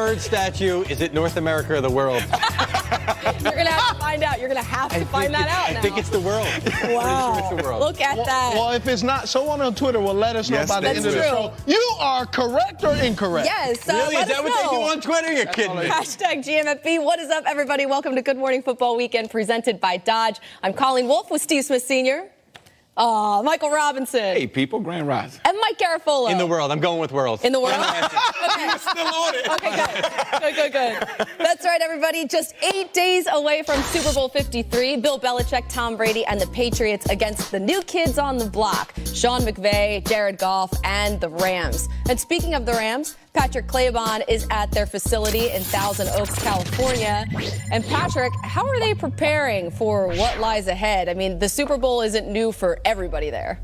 bird statue, is it North America or the world? You're going to have to find out. You're going to have to find that out now. I think it's the world. Wow. It's the world. Look at that. Well, if it's not, someone on Twitter will let us know by the end of the true. show. You are correct or incorrect? Yes. Really? Let Is that us what they know. do on Twitter? You're kidding me. Hashtag GMFB. What is up, everybody? Welcome to Good Morning Football Weekend presented by Dodge. I'm Colleen Wolfe with Steve Smith Sr. Michael Robinson. Hey, people, Grand Rise. And Mike Garafolo. In the world. I'm going with world. In the world? Okay. You're still on it. Okay, good. That's right, everybody. Just 8 days away from Super Bowl 53. Bill Belichick, Tom Brady, and the Patriots against the new kids on the block. Sean McVay, Jared Goff, and the Rams. And speaking of the Rams, Patrick Claybon is at their facility in Thousand Oaks, California. And Patrick, how are they preparing for what lies ahead? I mean, the Super Bowl isn't new for everybody there.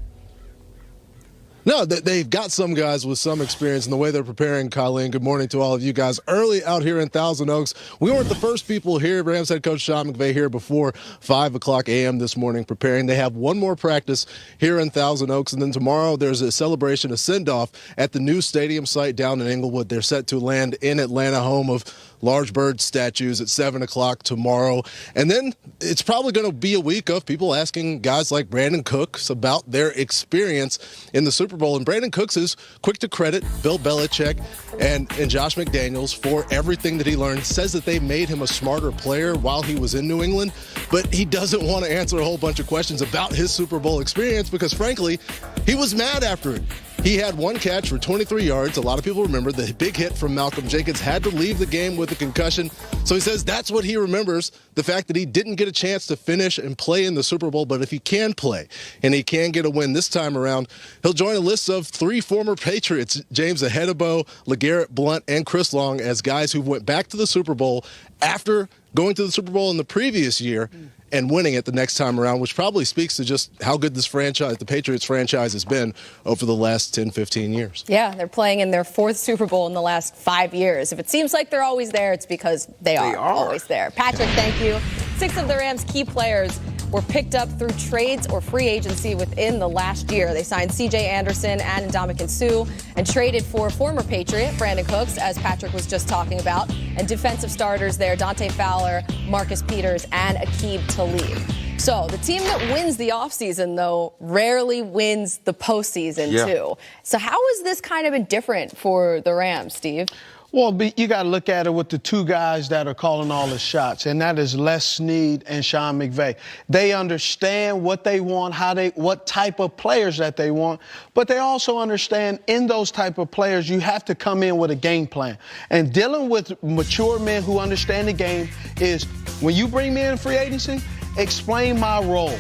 No, they've got some guys with some experience in the way they're preparing. Colleen, good morning to all of you guys. Early out here in Thousand Oaks, we weren't the first people here. Rams head coach Sean McVay here before 5 o'clock a.m. this morning preparing. They have one more practice here in Thousand Oaks, and then tomorrow there's a celebration, a send-off at the new stadium site down in Inglewood. They're set to land in Atlanta, home of large bird statues at 7 o'clock tomorrow. And then it's probably going to be a week of people asking guys like Brandon Cooks about their experience in the Super Bowl. And Brandon Cooks is quick to credit Bill Belichick and Josh McDaniels for everything that he learned. Says that they made him a smarter player while he was in New England, but he doesn't want to answer a whole bunch of questions about his Super Bowl experience because, frankly, he was mad after it. He had one catch for 23 yards. A lot of people remember the big hit from Malcolm Jenkins, had to leave the game with a concussion. So he says that's what he remembers, the fact that he didn't get a chance to finish and play in the Super Bowl. But if he can play and he can get a win this time around, he'll join a list of 3 former Patriots, James Ahedebo, LeGarrette Blount, and Chris Long, as guys who went back to the Super Bowl after going to the Super Bowl in the previous year and winning it the next time around, which probably speaks to just how good this franchise, the Patriots franchise, has been over the last 10, 15 years. Yeah, they're playing in their 4th Super Bowl in the last 5 years. If it seems like they're always there, it's because they are always there. Patrick, thank you. 6 of the Rams' key players were picked up through trades or free agency within the last year. They signed C.J. Anderson and Ndamukong Suh and traded for former Patriot Brandon Cooks, as Patrick was just talking about, and defensive starters there, Dante Fowler, Marcus Peters, and Aqib Talib. So the team that wins the offseason, though, rarely wins the postseason, too. So how is this kind of different for the Rams, Steve? Well, you got to look at it with the 2 guys that are calling all the shots, and that is Les Snead and Sean McVay. They understand what they want, what type of players that they want, but they also understand in those type of players you have to come in with a game plan. And dealing with mature men who understand the game is when you bring me in free agency, explain my role.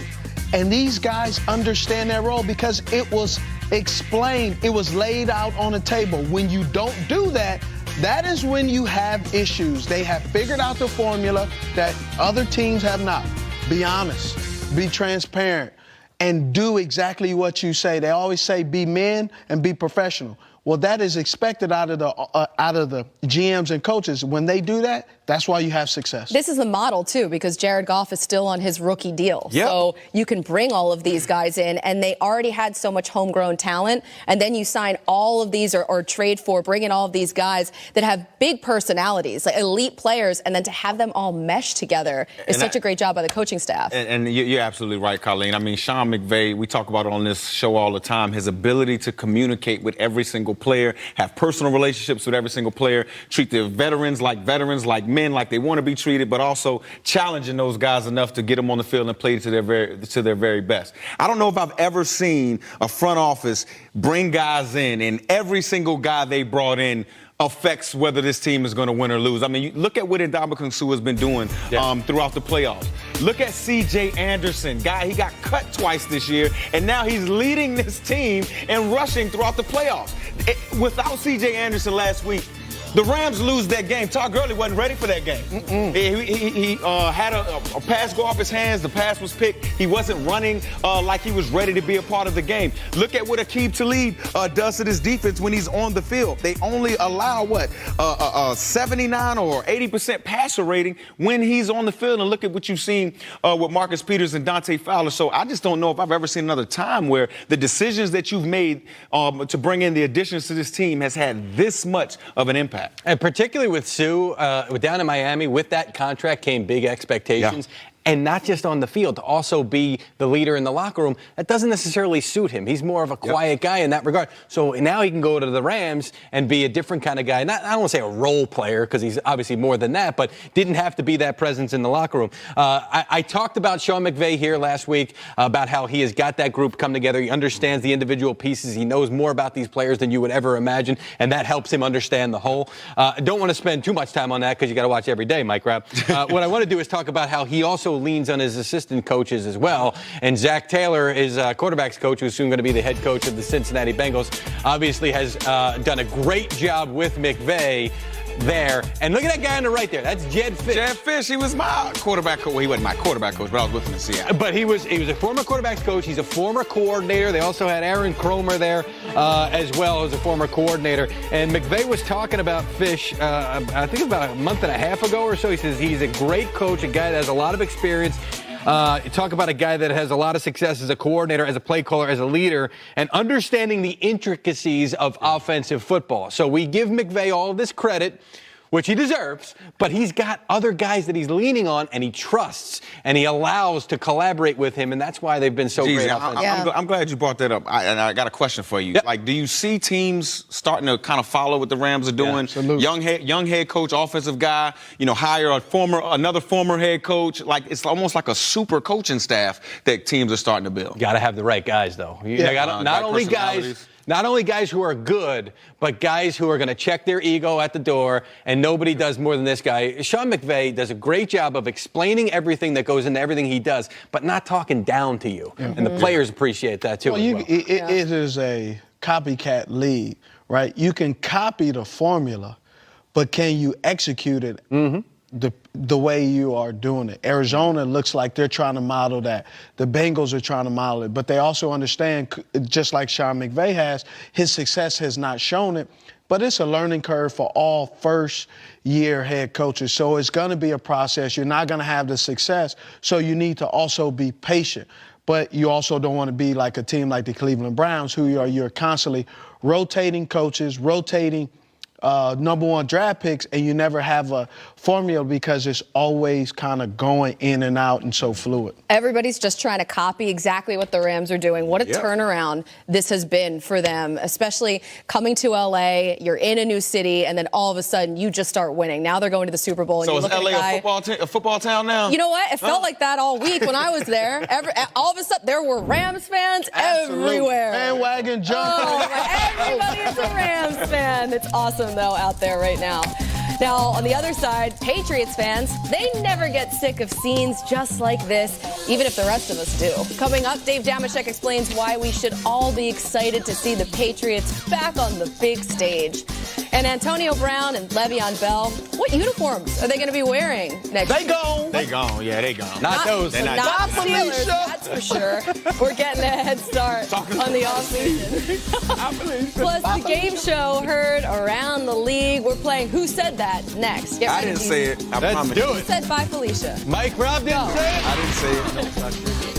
And these guys understand their role because it was explained, it was laid out on the table. When you don't do that, that is when you have issues. They have figured out the formula that other teams have not. Be honest, be transparent, and do exactly what you say. They always say be men and be professional. Well, that is expected out of the GMs and coaches. When they do that, that's why you have success. This is the model, too, because Jared Goff is still on his rookie deal. Yep. So you can bring all of these guys in, and they already had so much homegrown talent, and then you sign all of these or trade for, bring in all of these guys that have big personalities, like elite players, and then to have them all mesh together is such a great job by the coaching staff. And you're absolutely right, Colleen. I mean, Sean McVay, we talk about it on this show all the time, his ability to communicate with every single player, have personal relationships with every single player, treat their veterans, like men, like they want to be treated, but also challenging those guys enough to get them on the field and play to their very best. I don't know if I've ever seen a front office bring guys in, and every single guy they brought in affects whether this team is going to win or lose. I mean, you look at what Ndamukong Suh has been doing throughout the playoffs. Look at C.J. Anderson. He got cut twice this year, and now he's leading this team and rushing throughout the playoffs. Without C.J. Anderson last week, the Rams lose that game. Todd Gurley wasn't ready for that game. He had a pass go off his hands. The pass was picked. He wasn't running like he was ready to be a part of the game. Look at what Aqib Talib does to this defense when he's on the field. They only allow, 79 or 80% passer rating when he's on the field. And look at what you've seen with Marcus Peters and Dante Fowler. So I just don't know if I've ever seen another time where the decisions that you've made to bring in the additions to this team has had this much of an impact. that. And particularly with Sue, down in Miami, with that contract came big expectations. Yeah. And not just on the field, to also be the leader in the locker room. That doesn't necessarily suit him. He's more of a quiet guy in that regard. So now he can go to the Rams and be a different kind of guy. I don't want to say a role player, because he's obviously more than that, but didn't have to be that presence in the locker room. I talked about Sean McVay here last week, about how he has got that group come together. He understands the individual pieces. He knows more about these players than you would ever imagine, and that helps him understand the whole. I don't want to spend too much time on that, because you got to watch every day, Mike Rapp. What I want to do is talk about how he also leans on his assistant coaches as well. And Zach Taylor is quarterback's coach, who's soon going to be the head coach of the Cincinnati Bengals, obviously has done a great job with McVay there. And look at that guy on the right there. That's Jed Fish. Jed Fish, he was my quarterback coach. Well, he wasn't my quarterback coach, but I was with him in Seattle. But he was a former quarterback's coach. He's a former coordinator. They also had Aaron Cromer there as well as a former coordinator. And McVay was talking about Fish, I think about a month and a half ago or so. He says he's a great coach, a guy that has a lot of experience. Talk about a guy that has a lot of success as a coordinator, as a play caller, as a leader, and understanding the intricacies of offensive football. So we give McVay all this credit, which he deserves, but he's got other guys that he's leaning on and he trusts and he allows to collaborate with him, and that's why they've been so great offensively. I'm glad you brought that up. And I got a question for you. Yep. Like, do you see teams starting to kind of follow what the Rams are doing? absolutely. Young head coach, offensive guy, hire another former head coach. Like, it's almost like a super coaching staff that teams are starting to build. Got to have the right guys, though. Not only guys who are good, but guys who are going to check their ego at the door, and nobody does more than this guy. Sean McVay does a great job of explaining everything that goes into everything he does, but not talking down to you. And the players appreciate that, too. It is a copycat league, right? You can copy the formula, but can you execute it the way you are doing it? Arizona looks like they're trying to model that. The Bengals are trying to model it, but they also understand, just like Sean McVay has, his success has not shown it, but it's a learning curve for all first-year head coaches. So it's going to be a process. You're not going to have the success, so you need to also be patient. But you also don't want to be like a team like the Cleveland Browns, you're constantly rotating coaches, rotating number one draft picks, and you never have a formula because it's always kind of going in and out and so fluid. Everybody's just trying to copy exactly what the Rams are doing. What a turnaround this has been for them, especially coming to L.A., you're in a new city, and then all of a sudden you just start winning. Now they're going to the Super Bowl. And So you is look at L.A. a football town now? You know what? It felt like that all week when I was there. All of a sudden, there were Rams fans everywhere. Bandwagon jumping. Everybody is a Rams fan. It's awesome, though, out there right now. Now, on the other side, Patriots fans, they never get sick of scenes just like this, even if the rest of us do. Coming up, Dave Damashek explains why we should all be excited to see the Patriots back on the big stage. And Antonio Brown and Le'Veon Bell, what uniforms are they going to be wearing next year? They gone. Yeah, they gone. Not those. They're not. Not Steelers, that's for sure. We're getting a head start on the offseason. Plus, the game show heard around the league. We're playing Who Said That next. Get I ready. didn't say it. I promise. do Who it. said bye, Felicia? Mike Robb didn't say it. I didn't say it. No, it's not true.